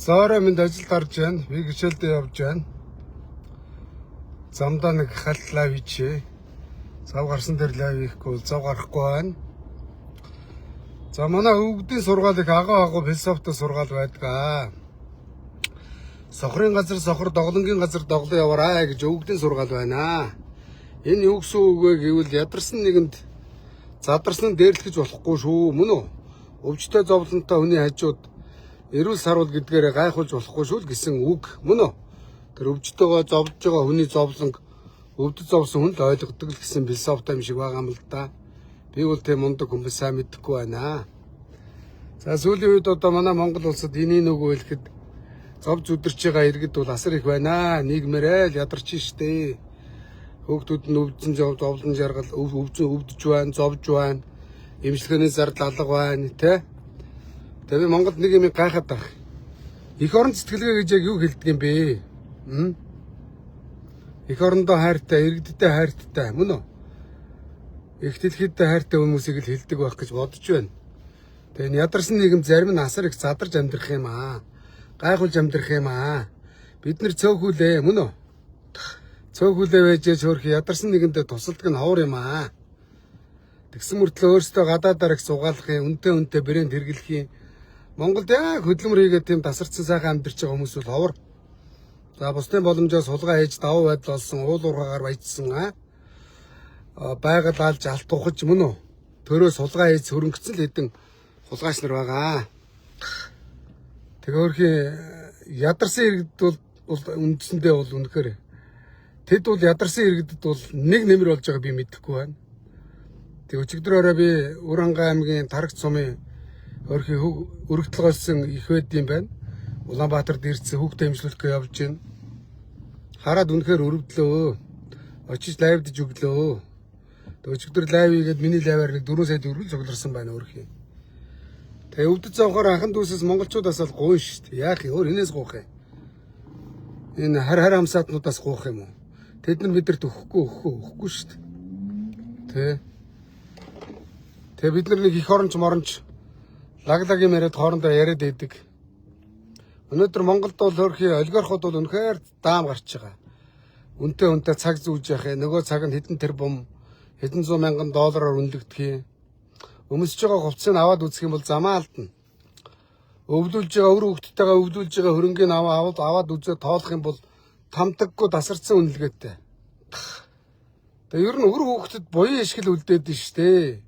Зоороо минь ажилд орж байна. Би гişэлдээ явж байна. Замдаа нэг халт лав хийчихээ. Зав гарсан дээр лав хийхгүй, зав гарахгүй байна. За манай өвгдийн сургаал их агуу философитой сургаал байдаг. Сохрын газар сохор, доглонгийн газар доглоо яваарай гэж өвгдийн сургаал байна. Энэ юу гэсэн үг вэ гэвэл ядарсан нэгэнд задарсан дээрлэхэж болохгүй шүү. Мөн үү? Өвчтөе зовлонтой хүний хажууд эрүүл сарвал гэдгээрээ гайхуулж болохгүй шүү гэсэн үг. Мөн үү? Тэр өвчтөөгөө зовж байгаа хүний зовлонг өвдөж зовсон хүн л ойлгодог л гэсэн философитой юм шиг байгаа юм л да. Би бол тийм мундаг хүн сайн мэдэхгүй байна. За сүүлийн үед одоо манай Монгол улсад энийг нөгөө хэлэхэд зовж өдөрч байгаа иргэд бол асар их байна. Нийгмээрээ л ядарч штэ. Хүүхдүүд нь өвдсөн зовлон жаргал өвдөж байна, зовж байна. Эмчилгээний зардал алга байна, тэ? Тэгээ Монголд нэг юм гайхаад байх. Эх орон сэтгэлгээ гэж яг юу хэлдэг юм бэ? Эх орондоо хайртай, иргэдтэй хайртай, мөн үү? Их дэлхийдээ хайртай хүмүүсийг л хэлдэг байх гэж бодож байна. Тэгээ энэ ядарсан нийгэм зарим нь асар их задарж амьдрах юм аа. Гайхуулж амьдрах юм аа. Бид нэр цөөхүүлээ, мөн үү? Цөөхүүлээ байж хөөрх ядарсан нэгэндээ тусалдаг нь ховор юм аа. Тэгсэн мөртлөө өөрсдөө гадаадаар их сугаалахын, үнтэй брэнд хэрэглэхийн Монголд яг хөдөлмөр хийгээд тийм тасарсан сайхан амьдарч байгаа хүмүүс бол ховор. За бусдын боломжоос сулгаа хийж давуу байдал олсон, уул уургаагаар баяжсан байгаль алж алт ухаж мөн үү? Төрөө сулгаа хийж хөрөнгөцсөн л хэдэн хулгайч нар байгаа. Тэгээ өөрхийн ядарсан иргэд бол үндсэндээ бол үнэхээр тэд бол ядарсан иргэдэд бол нэг нэмэр болж байгаа би мэдэхгүй байна. Тэг өчигдрөөрөө би Уранга аймгийн Тарагт сумын өөрхийн өргөдөл голсон их байд юм байна. Улаанбаатарт ирсэн хүүхдээ эмчлүүлэхээ явж байна. Хараад үнэхээр өрөвдлөө. Очиж лайвдж өглөө. Тэг өчигдөр лайв хийгээд миний лайваар 4 сая төгрөг цугларсан байна өөрхийн. Тэгээ өвдөж завхаар анхан дүүсээс монголчуудаас л гуйн шүү дээ. Яах юм? Өөр энэс гуйх юм. Энэ хар хамсаатнуудаас гуйх юм уу? Тэд нар бидэрт өгөхгүй шүү дээ. Тэ. Тэгээ бид нар нэг их оронч моронч лаглагийн яриад хоорондоо яриад байдаг. Өнөөдөр Монголд бол өөрхийн олигархууд бол үнэхээр даам гарч байгаа. Үнтэй цаг зүүж яах юм. Нөгөө цаг нь хэдэн тэрбум, хэдэн зуун мянган доллараар үнэлэгдэх юм. Өмсөж байгаа хувцсыг аваад үзэх юм бол замаа алдна. Өвлүүлж байгаа өр хөвгттэйгээ өвлүүлж байгаа хөрөнгийг аваад үзээ тоолох юм бол тамдаггүй тасарсан үнэлгээтэй. Тэгээ ер нь өр хөвгтөд буян ишгэл үлдээд нь штэ.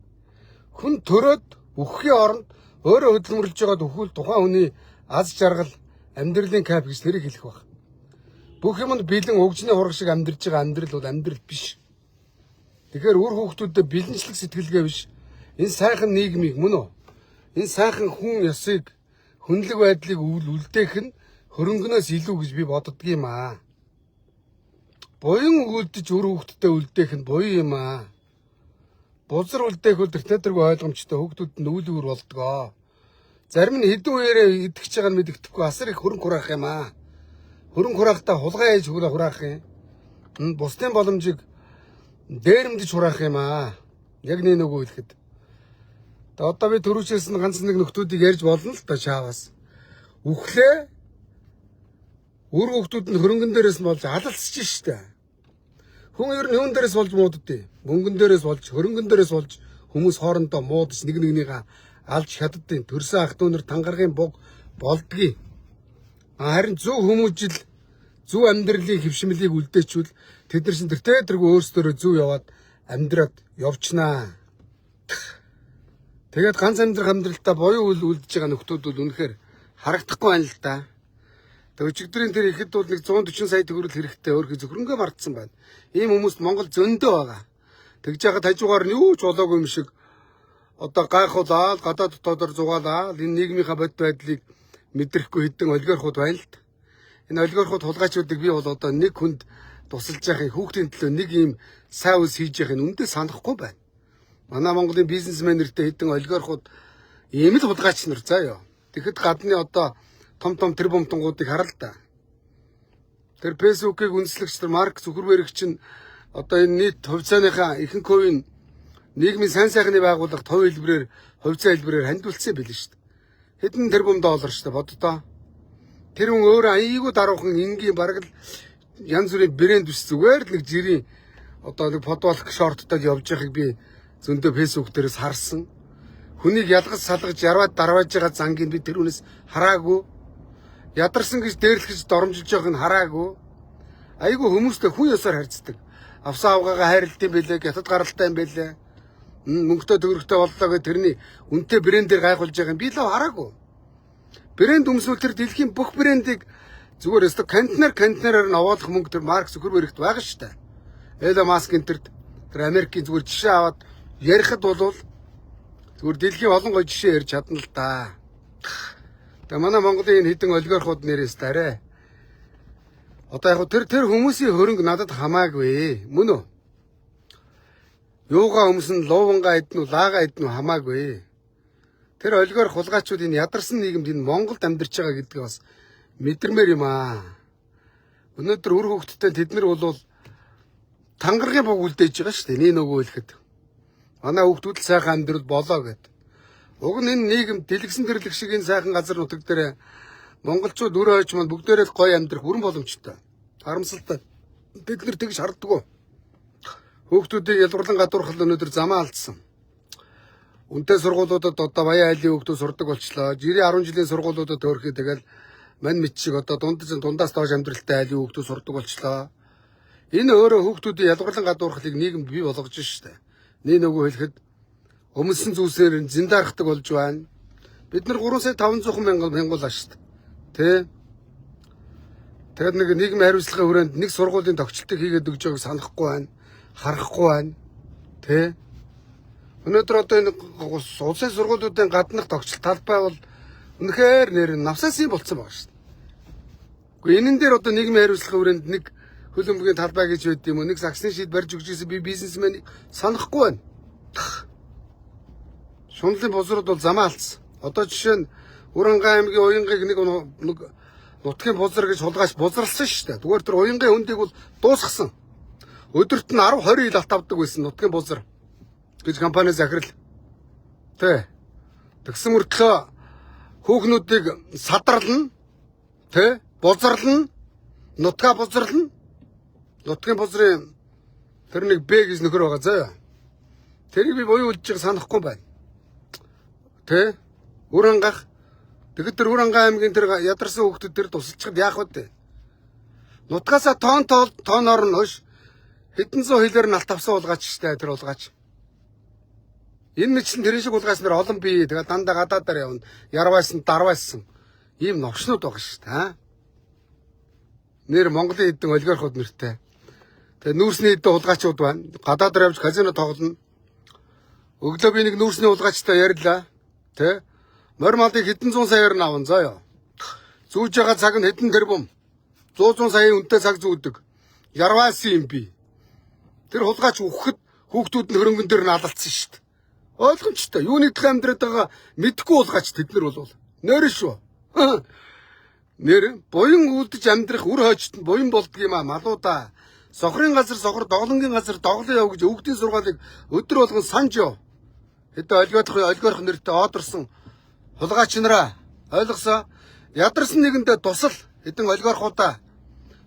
Хүн төрөөд үхэхийн оронд өөрөө хөдөлмөрлөж байгаад өхвөл тухайн хүний аз жаргал амьдралын кайф гэж тэрийг хэлэх баг. Бүх юмд бэлэн өгжний хураг шиг амьдарч байгаа амьдрал бол амьдрал биш. Тэгэхээр үр хүүхдүүдэд бэлэнчлэг сэтгэлгээ биш. Энэ сайхан нийгмийг мөн үү? Энэ сайхан хүн ёсыг хүнлэг байдлыг үлдээх нь хөрөнгөнөөс илүү гэж би боддог юм аа. Буян үлдэж үр хүүхдтэд үлдээх нь буян юм аа. Бузар үлдээх бол тэртэргүй ойлгомжтой хүүхдүүд нь үйл өөр болдгоо. Зарим нь хэдэн үеэрээ идэгч байгаа нь мэддэхгүй асар их хөрөнгө хураах юм аа. Хөрөнгө хураахтаа хулгай хийж хураах юм. Бусдын боломжийг дээрэмдэж хураах юм аа. Яг нэг үгүй хэлэхэд. Тэгээ одоо би төрүүчээс нь ганц нэг нөхдүүдийг ярьж болно л та чааваас. Үхлээ. Үр хүүхдүүд нь хөрөнгөн дээрээс нь болж алалцж штэ. Хүн ер нь юун дээрээс болж мууддээ. Мөнгөн дээрээс болж, хөрөнгөн дээрээс болж хүмүүс хоорондоо муудаж нэг нэгнийгээ алж хяддیں۔ Төрсөн ах дүүнэр тангаргийн буг болдгийг. Харин зөв хүмүүжил, зөв амьдралын хэвшмэлийг үлдээчүүл тэд нар шин тэртээ өөрсдөө зөв яваад амьдраад явчнаа. Тэгээд ганц амьдралтаа боёо үлдэж байгаа нөхдүүд бол үнэхээр харагдахгүй байна л да. Тэг өчигдрийн тэр ихэд бол нэг 140 сая төгрөг хэрэгтэй өөрхий зөвхөнгөө мартсан байна. Ийм хүмүүс Монгол зөндөө байгаа. Тэгж яхад хажуугаар нь юу ч болоогүй юм шиг одоо гайхуулаад гадаад дотоодор зугаалаад энэ нийгмийнхаа бод байдлыг мэдрэхгүй хэдэн олигархууд байна л д. Энэ олигархууд хулгайчуудыг би бол одоо нэг хүнд тусалж яахын хүүхдийн төлөө нэг ийм сайн үс хийж яахын үндэ санахгүй байна. Манай Монголын бизнесмен нэртэй хэдэн олигархууд ийм л хулгайч нар заа ёо. Тэгэхэд гадны одоо том тэрбумтангуудыг хараа л да. Тэр фэйсбүүкийг үндэслэгч тэр Марк Зүкерберг чинь одоо энэ нийт хувьцааныхаа ихэнх хувийн нийгмийн сайн сайхны байгууллага хувьцаа хэлбэрээр хандивалцсан байл шүү дээ. Хэдэн тэрбум доллар шүү дээ боддоо. Тэр хүн өөрөө айгүй даруухан энгийн бараг л янз бүрийн брэнд биш зүгээр л нэг жирийн одоо нэг фотболк шорттой явж байгааг би зөндөө фэйсбүүк дээрээс харсан. Хүнийг ялгаж салгаж ярваад дарвааж байгаа зангийг би тэр хүнээс хараагүй. Ядарсан гэж дээрлэхэж доромжилж байгааг нь хараагүй. Айгүй хүмүүстэй хүн ёсоор харьцдаг. Авсан авгаагаа хайрлтын байлээ, хятад гаралтай юм байлээ. Мөнгөтэй төгрөгтэй боллоо гэж тэрний үнэтэй брэндээр гайхуулж байгаа юм би л хараагүй. Брэнд өмсвөл тэр дэлхийн бүх брэндийг зүгээр өстө контейнераар нь овоолох мөнгө тэр Марк Цукербергт байгаа шүү дээ. Элон Маск энэ тэр Америкийн зүгээр жишээ аваад ярихад бол зүгээр дэлхийн олон гой жишээ ярьж чадна л да. Тэгээ манай Монголын энэ хідэн олигархууд нэрээс тарай. Одоо яг тэр хүмүүсийн хөрөнгө надад хамаагүй. Мөн үү? Юугаа өмсөн, луувангаа идэн үү, лаагаа идэн үү хамаагүй. Тэр олигарх хулгайчууд энэ ядарсан нийгэмд энэ Монголд амьдарч байгаа гэдгийг бас мэдэрмээр юм аа. Өнөөдөр үр хөвгтдээ тэд нар бол тангаргийн бог үлдээж байгаа шүү дээ. Нэг нөгөө хэлэхэд. Манай хөвгтүүд л сайхан амьдрал болоо гэд. Уг нь энэ нийгэм дэлгэсэн тэрлэг шиг энэ сайхан газар нутаг дээр монголчууд өрөө хойч манд бүгдээрээ гоё амьдрах бүрэн боломжтой. Харамсалтай. Бид нар тэгж харддаг. Хүүхдүүдийг ялгарлан гадуурхал өнөөдөр замаа алдсан. Үнэтэй сургуулиудад одоо баян айлын хүүхдүүд сурдаг болчлоо. Жирийн 10 жилийн сургуулиудад төөрхий тэгэл мань мэд шиг одоо дундаас доош амьдралтай айлын хүүхдүүд сурдаг болчлоо. Энэ өөрөө хүүхдүүдийн ялгарлан гадуурхлыг нийгэмд бий болгож штэ. Нэг нөгөө хэлэхэд өмсөн зүйлсээр зиндарахдаг болж байна. Бид нар 3 сая 500 мянган штэ. Тэ? Тэгээд нэг нийгмийн хариуцлагын хүрээнд нэг сургуулийн тогтчлтыг хийгээд өгж байгааг санахгүй байна. Харахгүй байна. Тэ? Өнөөдөр одоо энэ улсын сургуулиудын гаднах тогтчлт талбай бол үнэхээр нэр навсаасан болцсон байгаа шүү дээ. Гэхдээ энэн дээр одоо нийгмийн хариуцлагын хүрээнд нэг хөлбөмбөгийн талбай гэж байд юм уу? Нэг саксны шийд барьж өгч ирсэн би бизнесменийг санахгүй байна. Шунлын бузрууд бол замаа алдсан. Одоо жишээ нь Урангаа аймгийн уянгыг нэг нутгийн бузар гэж хулгайч бузралсан шүү дээ. Зүгээр тэр уянгийн хөндийг бол дуусгасан. Өдөрт нь 10-20 ил алт авдаг байсан нутгийн бузар гэж компани захирал. Тэ. Тэгсэн мөртлөө хүүхнүүдийг садрална. Тэ. Бузарлна. Нутгаа бузарлна. Нутгийн бузрын тэр нэг Б гэж нөхөр байгаа заа. Тэрийг би буюу үлж байгаа санахгүй байна. Тэ. Урангах. Тэгэд тэр Урангаа аймгийн тэр ядарсан хүүхдүүд тэр тусалчихад яах вэ? Нутгаасаа тооноор нь хойш хэдэн зуун хилээр нь алт авсан улгаач штэ тэр улгаач. Энэ мэт чинь тэрэн шиг улгаач нар олон бий. Тэгээ дандаа гадаадаар явна. Ярвайсан, дарвайсан. Ийм новшнууд байгаа штэ. Нэр Монголын хэдэн олигархууд нэртэй. Тэгээ нүүрсний хэдэн улгаачууд байна. Гадаадаар явж казино тоглоно. Өглөө би нэг нүүрсний улгаачтай ярьлаа. Тэ? Морь малыг хэдэн зуун саяар нь аван заяа. Зүүж байгаа цаг нь хэдэн тэрбум. 100 саяын үнэтэй цаг зүүдэг. Ярваасан юм би. Тэр хулгайч өгөхөд хүүхдүүд нь хөрөнгөн дээр нь алалцсан шүү дээ. Ойлгомжтой. Юуны дэх амьдраад байгаа мэдхгүй хулгайч тэд нар бол. Нэр шүү. Нэр буян үлдэж амьдрах үр хойчт нь буян болдго юм а малуудаа. Сохрын газар сохор, доголонгийн газар доголоо яв гэж өвгдийн сургаалыг өдөр болгон санаж яв. Хэдэн олигарх нэртэй одорсон хулгайч нараа ойлгосоо ядарсан нэгэндээ тусал хэдэн олигархуудаа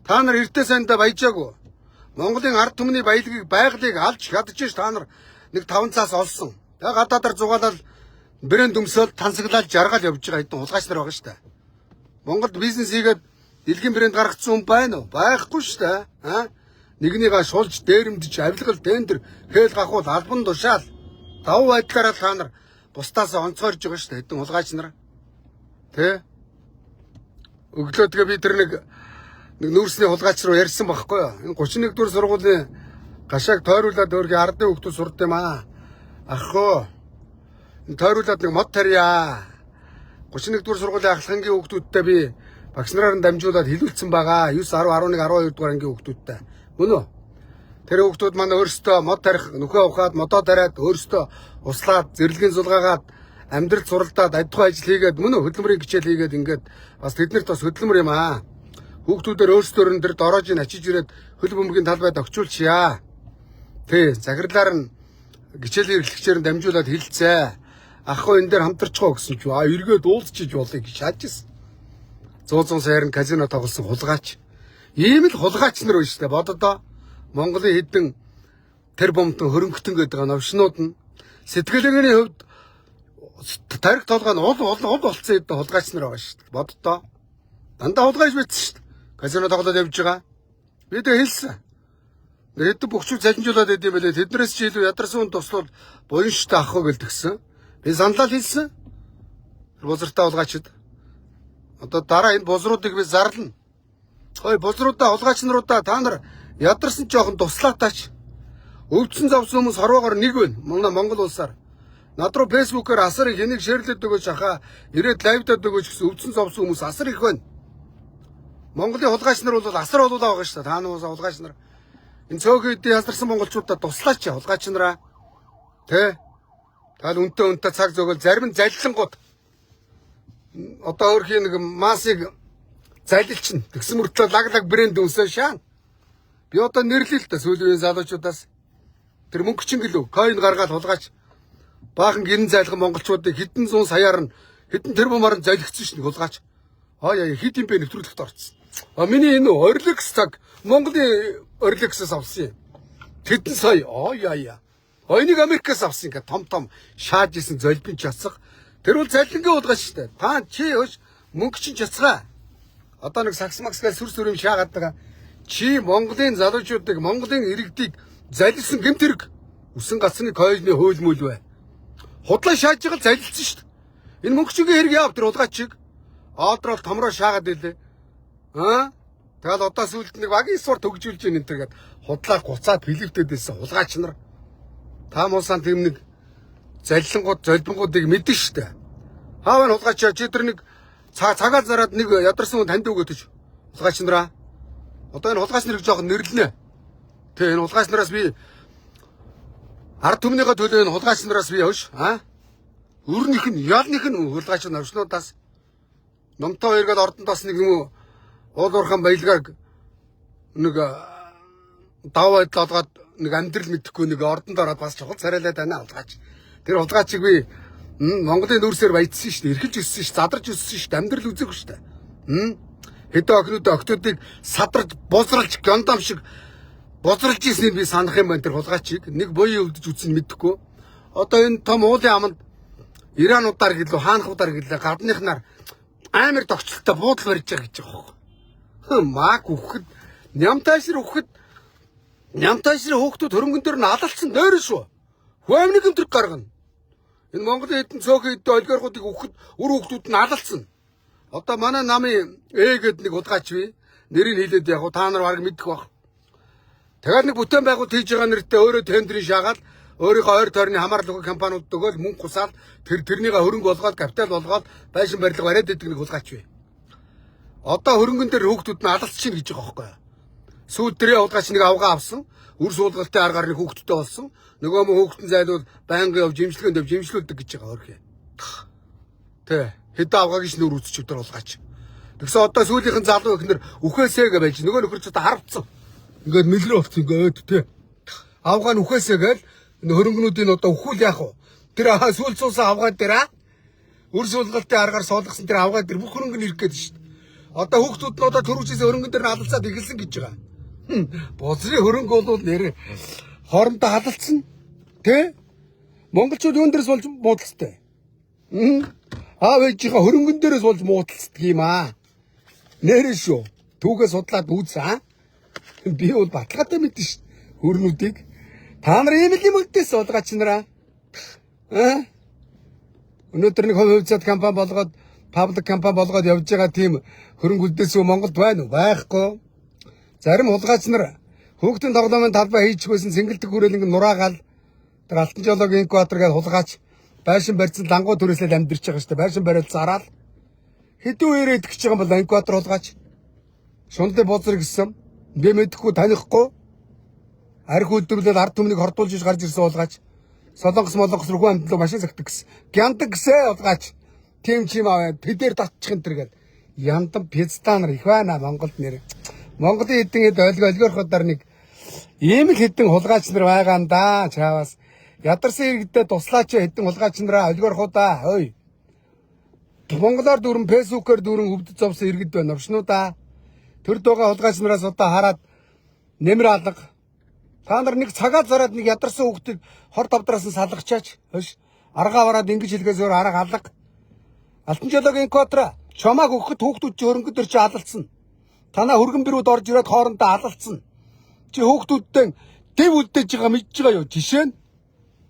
та нар эртээ сайндаа баяжаагүй. Монголын ард түмний баялагийг байгалыг алж хядж та нар нэг 5 цаас олсон. Тэгээ гадаадаар зугаалал брэнд өмсөөл тансаглал жаргал явж байгаа хэдэн хулгайч нар байгаа шүү дээ. Монголд бизнес хийгээд дэлхийн брэнд гаргацсан хүн байна уу? Байхгүй шүү дээ. Нэгнийгаа шулж дээрэмдэж авилгал дендер хээл гахуул албан тушаал давуу байдлаараа та нар бусдаас онцгойрж байгаа шүү дээ хэдэн хулгайч нар. Тэ? Өглөө тэгээ би тэр нэг нүүрсний хулгайч руу ярьсан байхгүй юу? Энэ 31 дугаар сургуулийн гашааг тойруулаад өөрийн ардын хүүхдүүд сурд юм аа. Ахоо. Энэ тойруулаад нэг мод тарья. 31 дугаар сургуулийн ахлахангийн хүүхдүүдтэй би багш нараар нь дамжуулаад хэлүүлсэн байгаа. 9, 10, 11, 12 дугаар ангийн хүүхдүүдтэй. Мөн үү? Тэр хүүхдүүд манай өөрсдөө мод тарих, нөхөө ухаад, модоо тариад, өөрсдөө услаад, зэрлэгийн зулгаагаад, амьдрал суралдаад, аж ахуй ажил хийгээд, мөн үү? Хөдөлмөрийн хичээл хийгээд ингээд бас тэднэрт бас хөдөлмөр юм аа. Хүүхдүүдээр өөрсдөр нь тэр дороожийг ачиж ирээд хөл бөмбөгийн талбайд огчуулчихъя. Тэ, захирлаар нь гичээлийн эрхлэгчээр нь дамжуулаад хэлцээ. Ах уу энэ дээр хамтарчихоо гэсэн чи эргээд уулзчих болыг шаажсэн. 100 саяар казино тоглосон хулгайч. Ийм л хулгайч нар байна шүү дээ. Бододоо Монголын хэдэн тэр бомтон хөрөнгөтөн гэдэг новшнууд нь сэтгэлгээний хувьд тарих толгой нь уул болсон хэдэн хулгайч нар байгаа шүү дээ. Боддоо дандаа хулгайч байсан шүү дээ. Казино тоглоод явж байгаа. Би тэг хэлсэн. Хэдэн бөхчүүд залинжуулаад идэм байлээ. Тэднээс ч илүү ядарсан хүн туслал буян штэ ахгүй гэлдгсэн. Би саналаа хэлсэн. Бузартаа хулгайчд. Одоо дараа энэ бузруудыг би зарлана. Хой бузруудаа хулгайч наруудаа та нар ядарсан жоохон туслаатаач. Өвдсөн завсан хүмүүс хорвоогоор нэг байна. Манай Монгол улсаар. Над руу фэйсбүүкээр асар их энийг шеэрлээд өгөөч хаа. Ирээд лайвдаад өгөөч гэсэн өвдсөн завсан хүмүүс асар их байна. Монголын хулгайч нар бол асар олуулаа байгаа шүү дээ. Та нуусаа хулгайч нар. Энэ цөөхөд ядарсан монголчуудаа туслаач хулгайч нараа. Тэ? Таал үнтэй цаг зөөгөл зарим нь залилангууд. Одоо өөрхийн нэг масыг залилчин. Тэгсэн мөртлөө лаглаг брэнд үнсээ шаан. Би одоо нэрлээ л та сүүлийн залуучуудаас. Тэр мөнгө чин гэлөө койн гаргаад хулгайч. Баахан гэрэн зайлхан монголчуудыг хэдэн зуун саяар нь хэдэн тэрбумаар нь залгицсан шин хулгайч. Яа хэд юм бэ нэвтрүүлэгт орсон. Миний энэ Орлекс цаг Монголын Орелексээс авсан юм. Тэдэн сая яа. Ойныг Америкаас авсан ингээ том шааж исэн золбин чацсах. Тэр бол залингийн хулгайч шүү дээ. Та чи өш мөнгө чин чацгаа. Одоо нэг сакс максгаа сүр юм шаагаад байгаа. Чи Монголын залуучуудыг Монголын иргэдийг залилсан гэмт хэрэг үсэн гацны койжны хууль мүл бай. Худлаа шааж байгаа залилсан шүү дээ. Энэ мөнгө чингийн хэрэг яав тэр хулгайчиг. Одрол томроо шаагаад илээ. Тэгэл одоо сүлд нэг багийн сур төгжүүлж ийн энэ төргээд худлаа гуцаад билевтэд байсан хулгайч нар. Та муусан тэм нэг заллингууд золбингуудыг мэдэн штэ. Хааваа хулгайч чи тэр нэг цагаал зараад нэг ядарсан хүн танд өгөөдөж хулгайч нараа. Одоо энэ хулгайч нарыг жоохон нэрлэнэ. Тэ энэ хулгайч нараас би ард түмнийхээ төлөө энэ хулгайч нараас би явш. Өрнөх нь ялных нь хулгайч навшнуудаас номтой эргээд ордондоос нэг юм уу уулуурхан баялгааг нэг даваад олгоод нэг амьдрал мэдэхгүй нэг ордонд ороод бас чухал царайлаад байна хулгайч. Тэр хулгайчиг би Монголын нүүрсээр баяжсан шүү дээ. Эрхэлж өссөн шүү, задарч өссөн шүү, амьдрал үзээгүй шүү дээ. Хэдэн октодыг садарч, бузралж, гондом шиг бузралж ийснийг би санах юм байна тэр хулгайчиг. Нэг буян өвдөж үтсэн мэдэхгүй. Одоо энэ том уулын аманд Ирануудаар гэлөө, хаанхуудаар гэлээ, гадныхнаар амар тогтцолтой буудал барьж байгаа гэж байгаа юм. Маг үхэхэд, нямтайшир хөөхтүүд хөрөнгөн дээр нь алалцсан нойр шүү. Хөөмний гэмтрэг гаргана. Энэ Монголын хэдэн цөөхөн хэдэн олигархуудыг үхэхэд үр хөөхтүүд нь алалцсан. Одоо манай намын гээд нэг хулгайч бий. Нэрийг хэлээд яг та нар баг мэдэх баг. Тэгээд нэг бүтээн байгуулалт хийж байгаа нэртэй өөрөө тендерийн шаагаад өөрийнхөө ойр тойрны хамаарлаг компаниуд өгөөл мөнгө хусаад тэрнийгээ хөрөнгө болгоод капитал болгоод байшин барилга бариад идэг нэг хулгайч бий. Одоо хөрөнгөн дээр хүүхдүүд нь алалцж чинь гэж байгаа байхгүй юу? Сүүл тэрээ хулгайч нэг авгаа авсан. Үр суулгалтын аргаар нэг хүүхдтэй болсон. Нөгөө мө хүүхдэн зайлуул байнгын яв жимслэгэнд жимслүүлдэг гэж байгаа хөрхий. Тэ хэдэн авгааг ш нүр үзчих өдөр хулгайч. Тэгсэн одоо сүүлийнхэн залуу ихнэр үхээсээ гэж байж нөгөө нөхөр ч одоо харавцсан. Ингээд мэлрээ болцсон ингээд тэ. Авгаа нь үхээсээ гээл хөрөнгнүүдийн одоо өхүүл яах вэ? Тэр сүүл цуусан авгаа дээр үр суулгалтын аргаар суулгасан тэр авгаа дээр бүх хөрөнгө нь ирэх гээд шүү дээ. Одоо хүүхдүүд нь одоо төрүүчээс хөрөнгөн дээр нь алалцаад эхэлсэн гэж байгаа. Бозрын хөрөнгө бол нэр хоорондоо халалцсан. Тэ? Монголчууд юун дээрс болж муудалцтай. Аав ээжийнхээ хөрөнгөн дээрээс болж муудалцдаг юм аа. Нэрээ шүү. Түүгээ судлаад үзсэн. Би бол баталгаатай мэдэн шүү. Хөрнүүдийг та нар ийм л юм өгдөөс суулгаач нараа. Өнөөдөр нэг хувьцаат компани болгоод паблик компани болгоод явж байгаа тийм хөрөнгө үлдээсүү Монголд байна уу? Байхгүй. Зарим хулгайч нар хөөгтөн тоглоомын талбай хийчихгүйсэн сэнгэлдэг хүрээлэнг нураагаал тэр алтан жолоогийн инкватор гэж хулгайч байшин барьсан лангуу төрөөсөө амьдэрч байгаа шүү дээ. Байшин бариад зараад хэдэн үеэр идэх гэж байгаа юм бол инкватор хулгайч шундын бузар гэсэн би мэдэхгүй танихгүй арх үлдвэрлэл ард түмнийг хордуулж иж гарч ирсэн хулгайч солонгос руу амьдлаа машин загтаг гэсэн гяндаг гэсэн хулгайч тийм чим аваад тэдээр татчих энэ төр гээд яндан пистанар их байна Монголд нэр. Монголын хэдэн олигархуудаар нэг ийм л хэдэн хулгайч нар байгаа юм да чаавас. Ядарсан иргэдэд туслаач хэдэн хулгайч нараа олигархуудаа хөөе. Монголоор дүүрэн фэйсбүүкээр дүүрэн өвдөж зовсон иргэд байна овшнуудаа. Тэр дууга хулгайч нараас одоо хараад нэмэр алга. Та нар нэг цагаа зараад нэг ядарсан хүүхдийг хор давдраас нь салгачаач. Хөөш. Аргаа бараад ингэж хэлгээс өөр арга алга. Алтан жолоогийн квадра чамааг өгөхөд хүүхдүүд чи хөрөнгө төр чи алалцсан. Танаа хөргөн бирүүд орж ирээд хоорондоо алалцсан. Чи хүүхдүүдтэй дэв үлдээж байгаа мэдж байгаа юу? Жишээ нь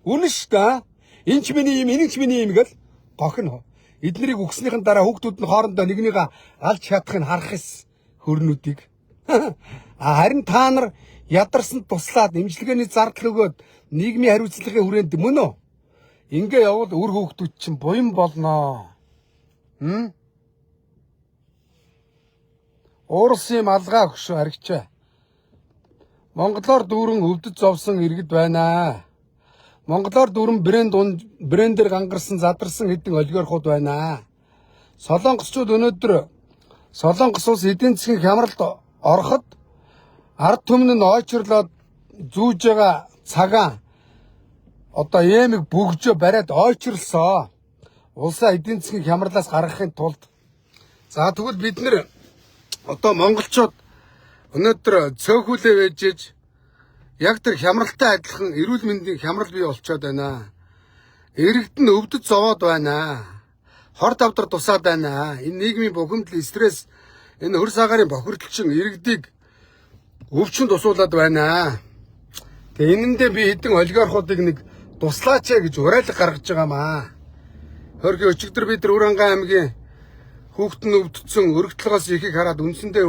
үнэн шүү дээ. Энд ч миний юм, энэ ч миний юм гэл гохно. Эднэрийг өгснийхэн дараа хүүхдүүд нь хоорондоо нэгнийгээ алж чадахыг харах эс хөрнүүдийг. Харин та нар ядарсанд туслаад имчилгээний зардал өгөөд нийгмийн хариуцлагын хүрээнд мөн үү? Ингээ явал үр хүүхдүүд чинь буян болноо. Уурсын малгай өгшөө харагчаа. Монголоор дүүрэн өвдөж зовсон иргэд байна. Монголоор дүүрэн брэндээр гангарсан задарсан хэдэн олигархууд байна. Солонгосчууд өнөөдөр Солонгос улс эдийн засгийн хямралд ороход ард түмэн нь ойчрлоод зүүж байгаа цагаан одоо эмэг бөгжөө бариад ойчрлсоо. Улсаа эдийн засгийн хямралаас гаргахын тулд за тэгвэл бид нэр одоо монголчууд өнөөдөр цөөхүүлээ вэжж яг тэр хямралтай адилхан эрүүл мэндийн хямрал бий болчиход байна. Иргэд нь өвдөж зовоод байна. Хор давдар тусаад байна. Энэ нийгмийн бухимдал, стресс, энэ хөрс агаарын бохирдолчин иргэдийг өвчин тусуулаад байна. Тэгээ энэндээ би хэдэн олигархуудыг нэг туслаач гэж уриалга гаргаж байгаамаа. Хөргийн өчигдөр бид Үрангай аймгийн хүүхэд нь өвдсөн өргөдлөгөөс ихийг хараад үндсэндээ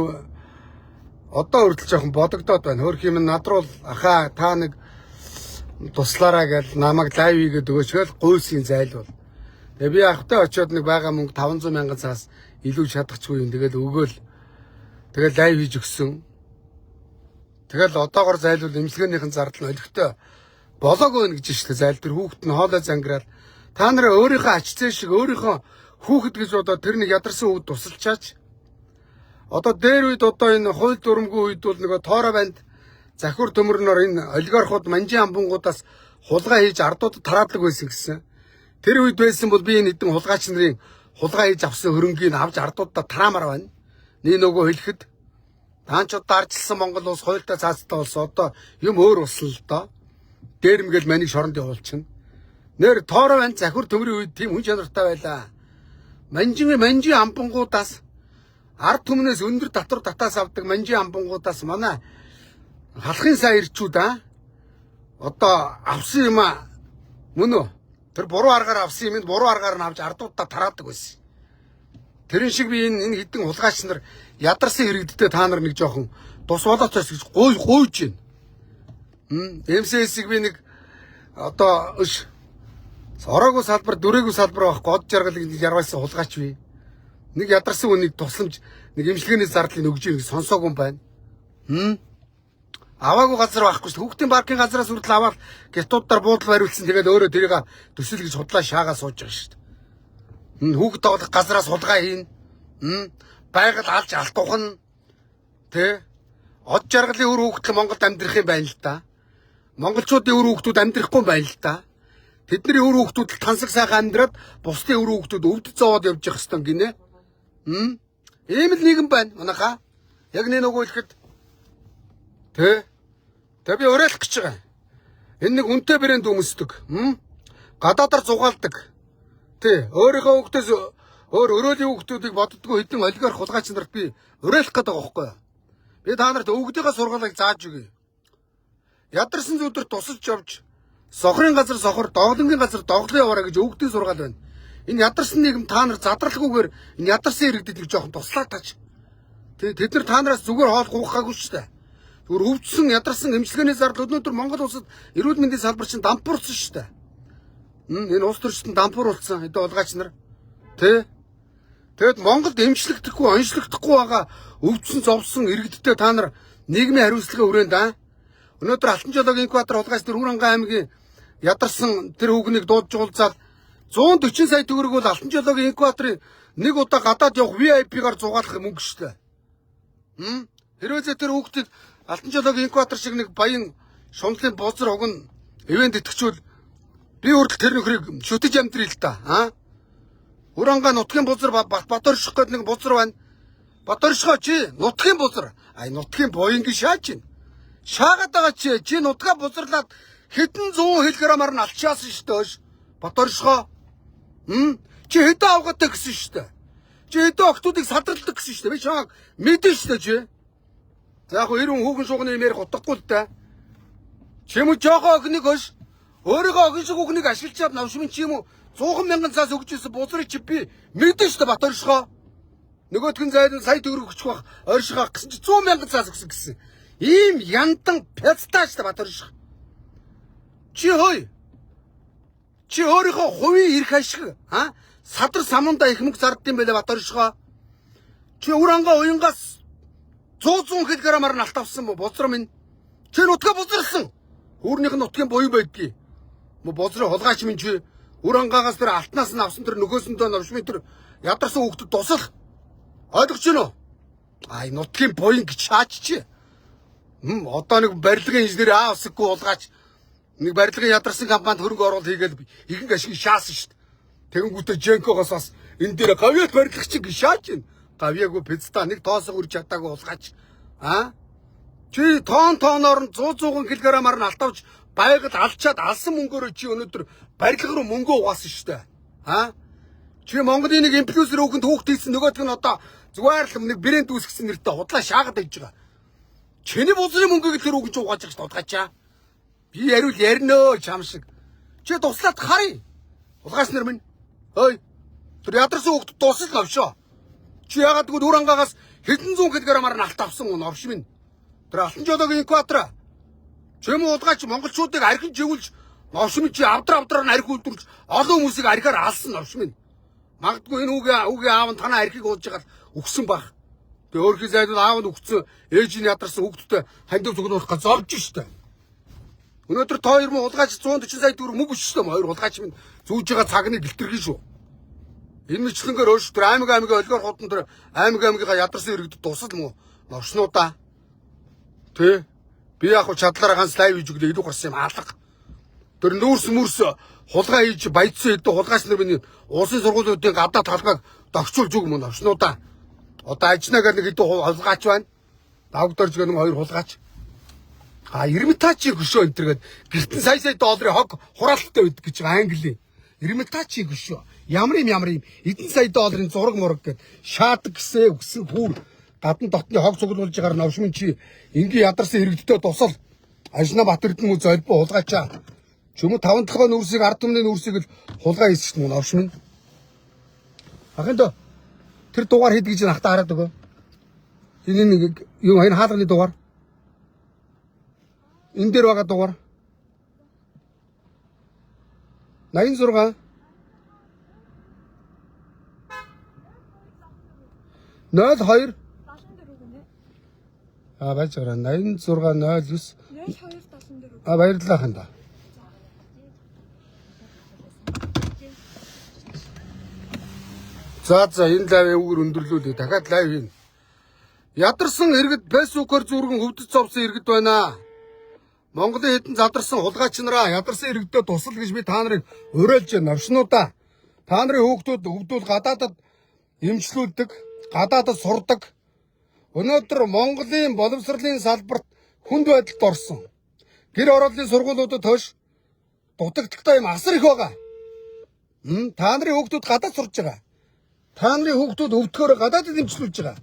одоо хүртэл жоохон бодогдоод байна. Хөрх юм над руу ахаа та нэг туслаараа гэж намайг лайв хийгээд өгөөчгөл гуйсгийн зайлвал. Тэгээ би ахтай очиод нэг байгаа мөнгө 500 мянган цаас илүү чадахчгүй юм. Тэгэл өгөөл. Тэгэл лайв хийж өгсөн. Тэгэл одоогор зайлвал эмчилгээнийхэн зардал нь олигтой болоогүй гэж шүү дээ. Зайл тэр хүүхэд нь хоолой зангираад та нараа өөрийнхөө ач зээ шиг өөрийнхөө хүүхэд гэж одоо тэр нэг ядарсан хүүхэд тусалчаач. Одоо дээр үед одоо энэ хууль дүрмгүй үед бол нөгөө тоороо банд захиур төмөрнөр энэ олигархууд манжин амбангуудаас хулгай хийж ардуудад тараадлаг байсан гэсэн. Тэр үед байсан бол би энэ хэдэн хулгайч нарын хулгай хийж авсан хөрөнгийг авч ардуудад тараамаар байна. Нэг нөгөө хэлэхэд таанчууд даржилсан Монгол улс хуультай цаацтай болсон. Одоо юм өөр болсон л доо. Дээрмгээл манийг шоронд явуулчихна. Нэр тоороо банд захиур төмөрийн үед тийм хүн чанартай байлаа. Манжин амбангуудаас ард түмнээс өндөр татвар татаас авдаг манжин амбангуудаас манай халахын сайн ирчүүд одоо авсан юм мөн үү? Тэр буруу аргаар авсан юмд буруу аргаар нь авч ардуудаа тараадаг байсан. Тэрэн шиг би энэ хэдэн хулгайч нар ядарсан иргэдтэй та нар нэг жоохон тус болооч гэж гуйж байна. МСС-ийг би нэг одоо ороогүй салбар, дүрээгүй салбар байхгүй од жаргалыг ярвайсан хулгайч би. Нэг ядарсан үнийг тусламж нэг эмчилгээний зардлыг өгж ирэх сонсоогүй юм байна. Аваагүй газар байхгүй шүү. Хүүхдийн паркын газараас хүртэл аваад гятуудаар буудал бариулсан. Тэгээд өөрөө тэрийг төсөл гэж худлаа шаагаа сууж байгаа шүү. Хүүхд тоглох газараас хулгай хийн. Байгаль алж алтуухна. Тэ? Од жаргалын өр хүүхдэл Монголд амьдрах юм байна л да. Монголчуудын өр хүүхдүүд амьдрахгүй юм байна л да. Тэдний өр хүүхдүүд тансаг сайхан амьдраад бусдын өр хүүхдүүд өвдөж зовоод явж явах хэвээр гинэ. Ийм л нийгэм байна манайхаа. Яг нэг өгөөлөхөд тэ? Тэ би уриалах гэж байгаа. Энэ нэг үнэтэй брэнд өмсдөг. Гадаадаар зугаалдаг. Тэ, өөрийнхөө хүүхдээс өөр өрөөлийн хүүхдүүдийг боддгоо хэдэн олигарх хулгайч нарт би уриалах гэдэг байгаа байхгүй юу? Би та нарт өвгдийнхээ сургаалыг зааж өгье. Ядарсан зүудэр тусалж явж сохрын газар сохор, доглонгийн газар доглон яваарай гэж өвгдийн сургаал байна. Энэ ядарсан нийгэм та нар задралгүйгээр энэ ядарсан иргэдэд жоохон туслаа тач. Тэд нар та нараас зүгээр хоол гуйхаагүй шүү дээ. Зүгээр өвдсөн ядарсан эмчилгээний зардал өнөөдөр Монгол улсад эрүүл мэндийн салбар чинь дампуурсан шүү дээ. Энэ улс төрчтөнд дампууруулсан хэдэн улгаач нар. Тэгэд Монголд эмчлэгдэхгүй, онцлогдохгүй байгаа өвдсөн зовсон иргэдтэй та нар нийгмийн хариуцлагын хүрээнд өнөөдөр Алтан жолоогийн квадр улгаач нар Үрангай аймгийн ядарсан тэр хүүхнийг дуудаж уулзаад 140 сая төгрөг бол Алтан жолоогийн квадрын нэг удаа гадаад явах VIP-гаар зугаалах мөнгө шүү дээ. Хэрвээ тэр хүүхдийг Алтан жолоогийн квадр шиг нэг баян шунлын бузар уг нь ивент итгэжүүл би хүртэл тэр нөхрийг шүтэж амьдрий л да. Уранга нутгийн бузар Баторших гэдэг нэг бузар байна. Баторшихоо чи нутгийн бузар. Нутгийн буянгийн шаач чинь. Шаагаад байгаа чи нутгаа бузарлаад хэдэн 100 кг-аар нь алчаасан шүү дээ. Баторшихоо. Чи хэдэн авгатай гэсэн шүү дээ. Чи хэдэн октодыг садралдаг гэсэн шүү дээ. Би чамайг мэдэн шүү дээ чи. За яг ирүүн хүүхэн шугны юмэр готохгүй л да. Чимүү жоохоо охиныг хош. Өөрийгөө охин шиг хүүхнийг ашиглчаад навшмын чи юм уу 100,000 цаас өгч ирсэн бузрыг чи би мэдэн шүү дээ Баторшихоо. Нөгөөтгөн зайд сая төгрөг өгчих бах ойрших гэсэн чи 100,000 цаас өгсөн гэсэн. Ийм яндан пяцтааш та Баторших. Чи өөрийнхөө хувийн эрх ашиг садар самундаа их мөнгө зардсан байлаа Баторшихоо. Чи Уранга уянгаас 100 кг-аар нь алт авсан бузар минь. Чи нутгаа бузарлсан. Өөрнийх нь нутгийн буян байдгийг. Бузрын хулгайч минь чи Урангаагаас тэр алтнаас нь авсан тэр нөгөөсөндөө навшмын тэр ядарсан хүүхдэд тусах. Ойлгож байна уу? Нутгийн буян гэж шаач чи. Одоо нэг барилгын инженер усгүй улгаач нэг барилгын ядарсан компанид хөрөнгө оруулалт хийгээл ихэнх ашиг шаасан шүү дээ. Тэгэнгүүтээ Женкогоос бас энэ дээр гавьяат барилгач чи шаач юм. Гавьяагүй пицта нэг тоосоо үрж чадаагүй улгаач. Чи тооноор нь 100 кг-аар нь алтавж байгал алчаад алсан мөнгөөрөө чи өнөөдөр барилга руу мөнгө угаасан шүү дээ. Чи Монголын нэг инфлюенсер хүүхэнд хүүхд хийсэн нөгөөдг нь одоо зүгээр л нэг брэнд үүсгэсэн нэртэй худлаа шаагаад байж байгаа. Чиний бузрын мөнгөийг тэр хүүхэн ч угааж байгаа шүү дээ удгаачаа. Би яриул яринөө чам шиг. Чи туслаад харъя. Улгаас нар минь. Тэр ядарсан хүүхд дуусал навшоо. Чи ягаад гэвэл Урангаагаас хэдэн 100 кг-аар нь алт авсан новш минь. Тэр алтан жолоогийн экватора. Чим улгаач монголчуудыг архин живүүлж новшмын чи авдраар нь архи үлдвэрч олон хүмүүсийг архиар алсан новш минь. Магадгүй энэ үгийн аав нь танаа архийг уулж байгаа өгсөн баг. Тэгээ өөрхий зайдад аав нь өгсөн ээж нь ядарсан хүүхдтэй хандив зүгнүүлэх гэж зорж штэ. Өнөөдөр та хоёр мөн улгаач 140 сая төгрөг мөнгө өчсөн хоёр улгаач минь зүүж байгаа цагныг гэлтэрхий шүү. Энэ мэтлэнгээр өөрш тэр аймгийн олгоор хутан тэр аймгийнхаа ядарсан иргэдэд тусал мó новшнуудаа. Тэ би яг чадлаараа ганц лайв хийж өглөө илүү гарсан юм алга. Тэр нүүрс хулгай хийж баяцсан хэдэн хулгайч нар миний улсын сургуулиудын гадаа талхайг догчулж өг мөн новшнуудаа. Одоо ажнаагаар нэг хэдэн хулгайч байна. Давгдорж гэнэ хоёр хулгайч. Эрмитачи гүшөө энэ төргээд гэртэн сая долларын хог хураалттай байдаг гэж англи. Эрмитачи гүшөө. Ямар юм эдэн сая долларын зураг мураг гэд шаадаг гэсэн өгсөн хүүр гадна дотны хог цуглуулж байгаа новшмын чи ингийн ядарсан иргэдтэй тусал Ажна Батэрдэн мө золбоо хулгайчаа. Чүмө 5 дахь нүүрсийг ард түмний нүүрсийг л хулгай хийсэн юм новшмын. Ахынд тэр дугаар хэд гэж нахта хараад өгөө. Энэ нэг юу энэ хаалганы дугаар. Энэ дээр байгаа дугаар 86 02 байж байгаа 86 09 баярлалаа ханда. За энэ лайв өвгөр өндөрлүүлээ. Дахиад лайв хийн. Ядарсан иргэд фэйсбүүкээр зүргэн хөвдөж зовсон иргэд байна. Монголын хэдэн задарсан хулгайч нараа ядарсан иргэдэд тусал гэж би та нарыг уриалж байна. Навшнуудаа. Та нарын хүүхдүүд гадаадад эмчлүүлдэг, гадаадад сурдаг. Өнөөдөр Монголын боловсролын салбарт хүнд байдалд орсон. Гэр орооллын сургуулиудад хойш дутагдaltaй юм асар их байгаа. Та нарын хүүхдүүд гадаад сурж байгаа. Та нарын хүүхдүүд өвдгөөр гадаадад эмчлүүлж байгаа.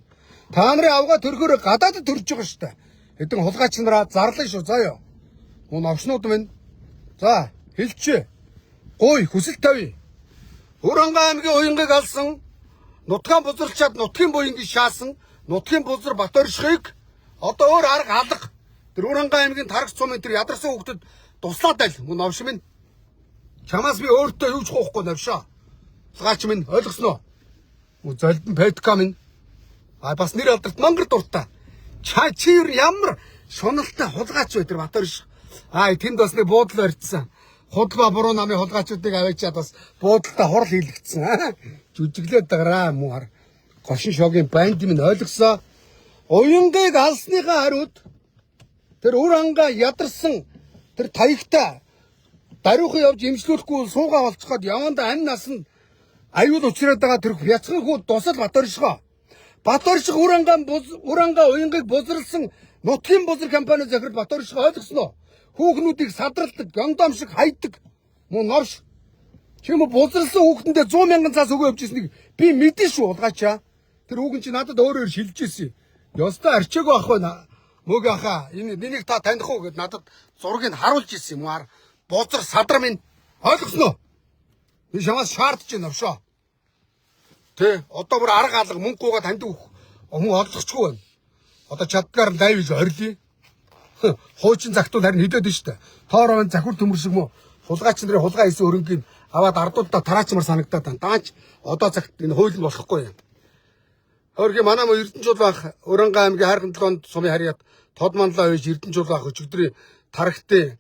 Та нарын авгаа төрхөөр гадаадад төрж байгаа шүү дээ. Хэдэн хулгайч нараа зарлаа шүү. За ёо. Мөн авшнууд минь. За хэлчихэ. Гуй хүсэл тавь. Уранга аймгийн уянгыг алсан, нутгаан бузарлчаад нутгийн буянгийг шаасан, нутгийн бузар Баторшихыг одоо өөр арга алга. Тэр Уранга аймгийн тарагч цумын тэр ядарсан хүүхдэд туслаад айл мөн новш минь. Чамаас би өөртөө юу ч хоохгүй навшаа. Хулгайч минь ойлгосноо. Золдон педка минь. Бас нэр алдарт мангар дуртай. Чи ямар шуналтай хулгайч бай тэр Баторших. Тэнд бас нэг буудлаа барьцсан. Худлаа буруу намын хулгайчуудыг аваачаад бас буудалтай хурал хийлгдсэн. Жүжиглээд даграа мууар. Гошин шогийн банд минь ойлгосоо. Уянгыг алсныхаа хариуд тэр Уранга ядарсан тэр таягтай даруйхан явж имжлүүлэхгүй суугаа болцоход яванда амь насанд аюул учраад байгаа тэр хязхан хүү дусал Батөршгөө. Батөршг уранга уянгыг бузралсан нутгийн бузар компани захирал Батөршгөө ойлгосноо. Хүүхнүүдийг садралдаг, гандам шиг хайдаг. Мөн новш. Чим бузралсан хүүхэндээ 100 мянган цаас өгөө явжсэнийг би мэдэн шүү улгаачаа. Тэр хүүхэн чи надад өөрөөр шилжиж ирсэн. Ёстой арчаагүй ах байна. Мөг ахаа энэ нэнийг та таних уу гэд надад зургийг харуулж ирсэн юм аа. Бузар садар минь ойлгосноо. Би чамаас шаардж байна навшоо. Тэ одоо бүр арга алга мөнгөгөө танд хүн олдохгүй байна. Одоо чаддгаар лайвыг орилъя. Хуучин загтуул харин хилээд нь штэ. Тоороо захир төмөр шиг мө хулгайч нарын хулгай хийсэн өрөнгийг аваад ардуудаа тараачмар санагдаад байна. Даач одоо цагт энэ хууль нь болохгүй юм. Хөргий манай мо Эрдэнэчулбаах Уранга аймгийн хайрхан толгойд сумын харьяат тод манлаа үйж Эрдэнэчулбаах өчигдрийн тархтын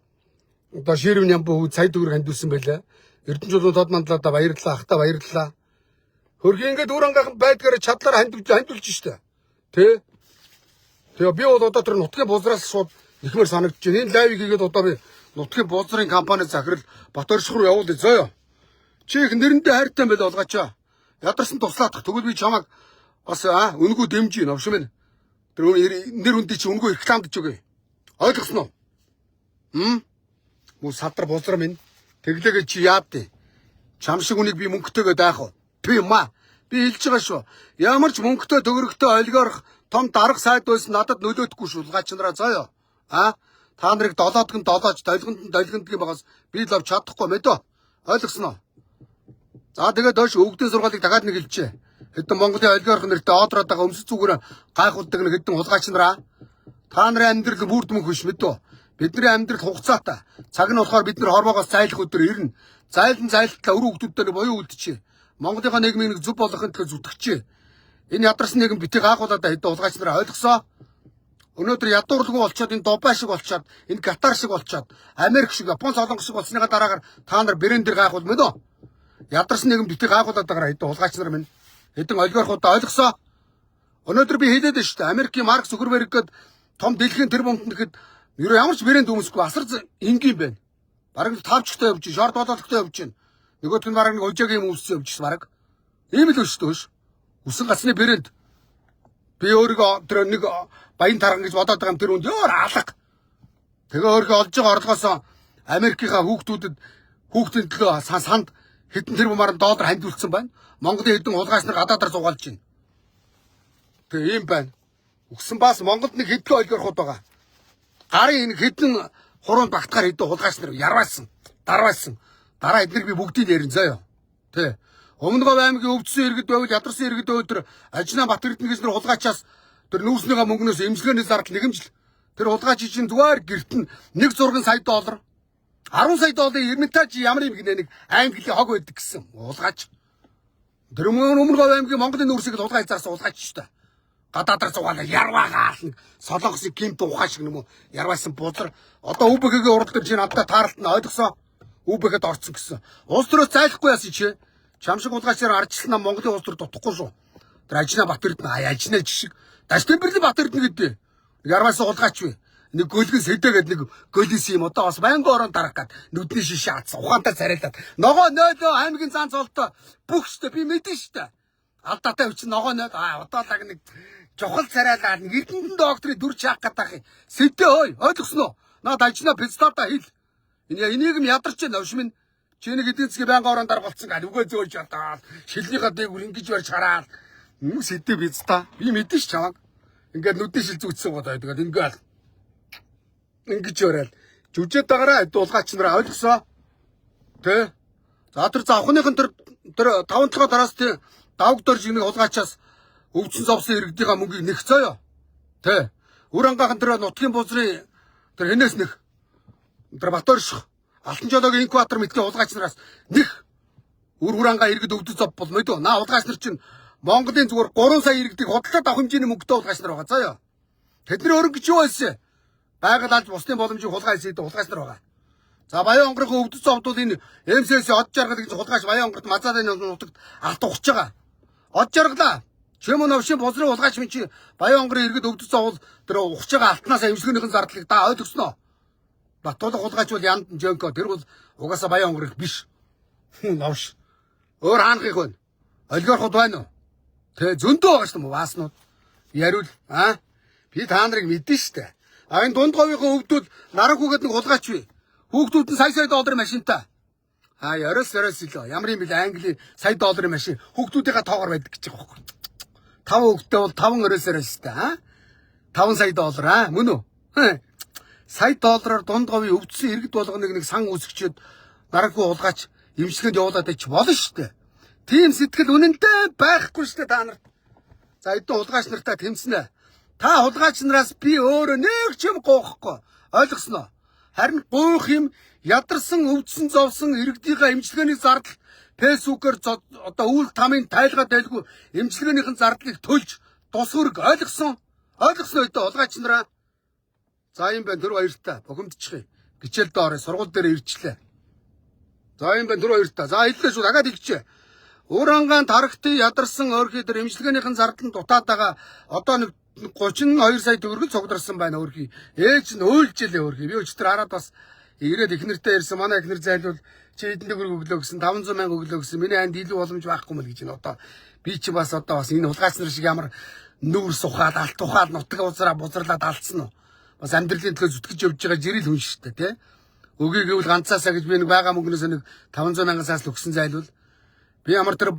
одоо ширв нямбуу цай төгрөг хандуулсан байлаа. Эрдэнэчулбаа тод манлаадаа баярлалаа, ахта баярлалаа. Хөргий ингээд Урангаах байдгаар чадлаар хандуулж штэ. Тэ? Тэгээ би бол одоо тэр нутгийн бузраас шууд ихмэр санагдаж байна. Энэ лайвыг хийгээд одоо би нутгийн бузрын компани захирал Батөршг руу явуулъя зөөё. Чи их нэрэндээ хайртай байл олгаачаа. Ядарсан туслаадах. Тэгвэл би чамайг бас үнгүү дэмжиж навш минь. Тэр нэр үндий чи үнгүү рекламдж өгье. Ойлгосноо? Муу садар бузар минь. Тэглээгээ чи яад дээ. Чам шиг үнийг би мөнгөтэйгээ даах уу? Би маа. Би хэлж байгаа шүү. Ямар ч мөнгөтэй төгрөгтэй олигарх том дарга сайд байсан надад нөлөөдөхгүй шүү. Улгаач нараа заяа. Та нарыг долоодг нь долоож, долгонд нь долгонд гин байгаас би л авч чадахгүй мэдөө. Ойлгосноо? За тэгээд доош өвгдийн сургаалыг дахиад нэг хэлчихэ. Хэдэн Монголын олигарх нэртэй одроод байгаа өмсөж зүгээр гайхуулдаг нэг хэдэн улгаач нараа. Та нарын амьдрал бүрд мөнх биш мэдөө. Бидний амьдрал хугацаатай. Цаг нь болохоор бид нар хормоогоос зайлах өдөр ирнэ. Зайлтаа өр хөвгүүдтэй боёо үлдчихэ. Монголынхаа нийгмийг зөв болгохын төлөө зүтгэжээ. Энэ ядарсан нийгэм битгий гайхуулаад хэдэн улгаач нараа ойлгосоо. Өнөөдөр ядуурлагүй болчоод энэ Дубай шиг болчоод энэ Катар шиг болчоод Америк шиг Япон солонгос шиг болсныхаа дараагаар та нар брэнд дээр гайхуул мөнөө. Ядарсан нийгэм битгий гайхуулаад байгаа хэдэн улгаач нар минь хэдэн олигархуудаа ойлгосоо. Өнөөдөр би хэлээд байна шүү дээ. Америкийн Марк Цукерберг гээд том дэлхийн тэр бомтонд гэхэд ямар ч брэнд өмсөхгүй асар энгийн байна. Бараг 5 чигтэй явж, шорт болоологтой явж байна. Нөгөөт нь бараг нэг ожаагийн юм өмссөн явж бараг. Ийм л шүү дээ. Үсэн гацны брэнд. Би өөрийгөө тэр нэг баян тарган гэж бодоод байгаа юм тэр үнд өөр алга. Тэгээ өөрийгөө олж байгаа орлогоосоо Америкийнхаа хүүхдийн төлөө санд хэдэн тэрбумаар доллар хандуулсан байна. Монголын хэдэн хулгайч нар гадаадаар зугаалж байна. Тэгээ ийм байна. Үгсэн бас Монголд нэг хэдэн олигархууд байгаа. Гарын энэ хэдэн хуруунд багтахаар хэдэн хулгайч нар ярваасан, дарваасан. Дараа эднэр би бүгдийг ярин заяа. Тэ. Өмнөгов аймгийн өвдсөн иргэд байвал ядарсан иргэд байвал тэр Ажнаа Батэрдэн гэж нэр хулгайчаас тэр нүүрснийхаа мөнгнөөс эмчилгээний зардал нэгэмжил. Тэр хулгайч чинь зүгээр гэрт нь 1.6 сая доллар 10 сая долларын Эрмитаж ямар юм гинэ нэг аймгийн хог байдаг гэсэн хулгайч. Тэр өмнөгов аймгийн Монголын нүүрсийг хулгайч зарсан хулгайч шүү дээ. Гадаадаар зугаалаа ярваагаал солонгосын гинт ухаа шиг юм уу ярваасан бузар. Одоо УБХ-гийн урал дээр чи надад таарлт нь ойлгосоо. УБХ-д орцсон гэсэн. Улс төрөөс зайлахгүй яасан чи? Чам шиг хулгайчаар арчилсан нам Монголын улс төр дутхгүй шүү. Тэр Ажнаа Батэрдэн Ажнаа жишг. Дашдэмбэрлийн Батэрдэн гэдэг. Ярваасан хулгайч вэ. Нэг гөлгөн сэдэгээд нэг гөлис юм одоо бас байнгын орон дарах гад нүдний шишээ хатсан. Ухаантай царайлаад. Ногоо нойлоо аймгийн цаан цолтой бүх штэ би мэдэн штэ. Алдаатай хүч ногоо нойд одоо лаг нэг жохол царайлаад нэг эрдэнэт докторыг дүр чаах гэдэг юм. Сэдэ ой ойлгосноо. Наад Ажнаа пистата хил. Энийг юм ядарч байна өвш минь. Чи нэг эдийн засгийн байнгын орон дарга болцсон гал үгээ зөөж чадаад шилнийхаа дээгүүр ингэж барьж хараад сэдэ биз та. Би мэдэн ш чамаг. Ингээд нүдний шил зүгтсэн гоо тэгээд ингээд ингэж барайл. Жүжээд дагаараа улгаач нараа ойлгосоо. Тэ. За тэр завхныхын тэр 5-7 дараас тий давг дорж нэг улгаачаас өвчин зовсон иргэдийнхаа мөнгийг нэгцөөё. Тэ. Урангахан тэр нутгийн бузрын тэр хэнээс нэг тэр Батөршг Алтан жолоогийн инкватор мэдээ улгаач нараас нэг урангаа иргэд өвдөж зов бол мэдөө. Наа улгаач нар чинь Монголын зүгээр 3 сая иргэдийг худалдаад авах хэмжээний мөнгөтэй улгаач нар байгаа заяа. Тэдний өрөнгөч юу байсан? Байгаль алж бусдын боломжийг хулгай хийдэг улгаач нар байгаа. За Баян онгорын өвдөж зовдвол энэ МСС од жаргал гэж хулгайч Баян онгорт Мазаадын нутагт алт ухаж байгаа. Од жаргалаа. Чимэн овшин бузрын улгаач минь чи Баян онгорын иргэд өвдөж зоввол тэр ухаж байгаа алтнаас эмчилгээнийхэн зардлыг та ойлгосноо. Батуулга хулгайч бол янд жөнкө тэр бол угаасаа Баян онгорыг биш. Новш. Өөр хаанхыг хөн. Олигархууд байна уу? Тэ зөндөө байгаа шүү дээ бааснууд. Яриул би та нарыг мэдэн штэ. Энэ дунд говийнхоо өвдүүд наран хүүгээд нэг хулгаач бий. Хүүхдүүд нь сая доллар машинтай. Орос илүү. Ямар юм бэл Англи сая долларын машин хүүхдүүдийнхээ тоогоор байдаг гэж байгаа байхгүй. 5 хүүхдтэй бол 5 орос та. 5 сая доллар мөн үү? Сая доллараар дунд говийн өвдсөн иргэд болгоныг нэг сан үсгчээд наранхуу хулгаач эмчилгээнд явуулаад ич болно штэ. Тийм сэтгэл үнэнтэй байхгүй штэ та нарт. За эдэн хулгаач нартай тэмцэнэ. Та хулгаач нараас би өөрөө нэг ч юм гоохгүй. Ойлгосноо? Харин гойх юм ядарсан өвдсөн зовсон иргэдийнхээ эмчилгээний зардал фэйсбүүкээр одоо үйл тамын тайлгаа тайлгүй эмчилгээнийхэн зардлыг төлж тусвэрг ойлгосон. Ойлгосноо өдөө хулгаач нараа. За юм байна түр баяртай бухимдчихъя. Гичээл доорой сургууль дээр ирчлээ. За юм байна түр баяртай. За хэллээ шүү дахиад хэлчихье. Урангаан тархтын ядарсан орхи дээр эмчилгээнийхэн зардал нь дутаад байгаа одоо нэг 32 сая төгрөг цугдарсан байна өөрхий. Ээж нь өөлжлээ өөрхий. Би өчтөр хараад бас ирээд их нэртэй ирсэн. Манай их нэр зайлвал чи хэдэн төгрөг өглөө гэсэн 500 мянга өглөө гэсэн. Миний ханд илүү боломж байхгүй мэл гэж байна. Одоо би чи бас одоо бас энэ хулгайч нар шиг ямар нүүр сухаад алт тухаад нутаг узраа бузарлаад алдсан уу? Бас амьдралын төлөө зүтгэж явж байгаа жирэл хүн шүү дээ, тий? Өгийг гэвэл ганцаасаа гэж би нэг байгаа мөнгнөөс нэг 500 мянгасаас л өгсөн зайлвал би ямар тэр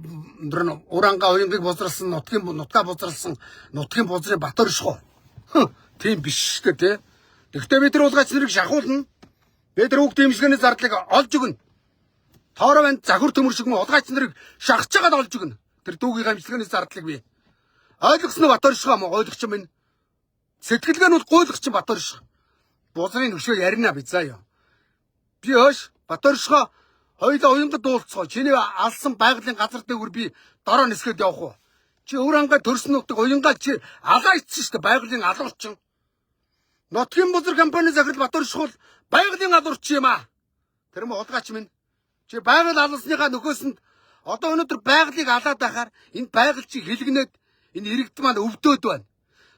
уранга уянгийг бузралсан нутгаа бузралсан нутгийн бузрын бат оршихоо. Тийм биш шүү дээ, тий? Гэхдээ бид тэр хулгайч нарыг шахуулна. Бид тэр хүүхдийн эмчилгээний зардлыг олж өгнө. Тоороо банд захир төмөр шиг мөн хулгайч нарыг шахаж чагаад олж өгнө. Тэр дүүгийн эмчилгээний зардлыг би ойлгосноо бат оршихоо мөн ойлгоч юм байна. Сэтгэлгээ нь бол гуйлах чинь бат орших. Бузрын хөшөө ярина би заа ёо. Би хөөш бат оршихоо хоёулаа уянгад дуулцгоо. Чиний алсан байгалийн газар дээр би дороо нисгээд явах уу? Чи урангаа төрсөн нутаг уянгаа чи алаа ичсэн шүү дээ байгалийн алуурчин. Нутгийн бузар компани захирал бат орших бол байгалийн алуурч юм аа. Тэр мө хулгайч минь. Чи байгаль алсныхаа нөхөөсөнд одоо өнөөдөр байгалыг алаад байхаар энэ байгаль чи хилгнээд энэ иргэд маань өвдөөд байна.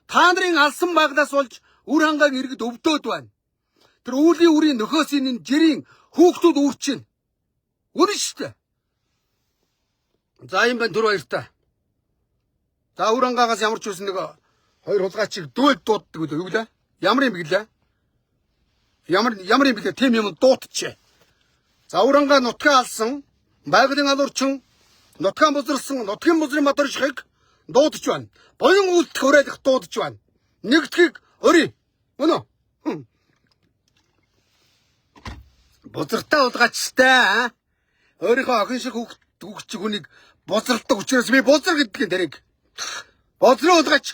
Та нарын алсан байгалаас болж үр хангааг иргэд өвдөөд байна. Тэр үүлийн үрийн нөхөөсийн энэ жирийн хүүхдүүд үүрчин. Үрэн штэ. За юм байна түр баяртай. За үр хангаагаас ямар ч үсэн нэг хоёр хулгайчийг дүүлд дууддаг үү юу лээ? Ямар юм гэлээ? Ямар юм бэлээ? Тим юм дуутчихэ. За үр хангаа нутгаа алсан, байгалийн алуурчин, нутгаа бузралсан, нутгийн бузрын бат оршихыг дуудаж байна. Боён үлдэх өрөөлөх дуудаж байна. Нэгдхийг өрий. Мөн үү? Бузартай хулгайчтай өөрийнхөө охин шиг хүүхч хүнийг бузралдаг учраас би бузар гэдгийг тэрийг бузрын хулгайч.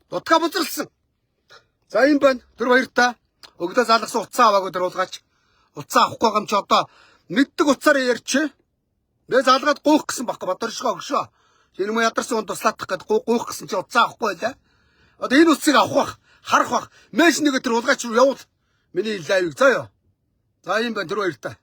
Нутгаа бузралсан. За юм байна. Тэр баяртай. Өглөө залгасан уцаа аваагүй тэр хулгайч. Уцаа авахгүй юм чи одоо мэддэг уцаараа ярьчих. Би залгаад гуйх гэсэн баггүй бат оршихоо өгшөө. Энэ мө ядарсан хүн туслаадах гээд гуйх гэсэн чи уцаа авахгүй байлаа. Одоо энэ уцыг авах бах, харах бах. Мэш нэгэ тэр хулгайч руу явуул. Миний лайвыг заа ёо. За юм байна тэр баяртай.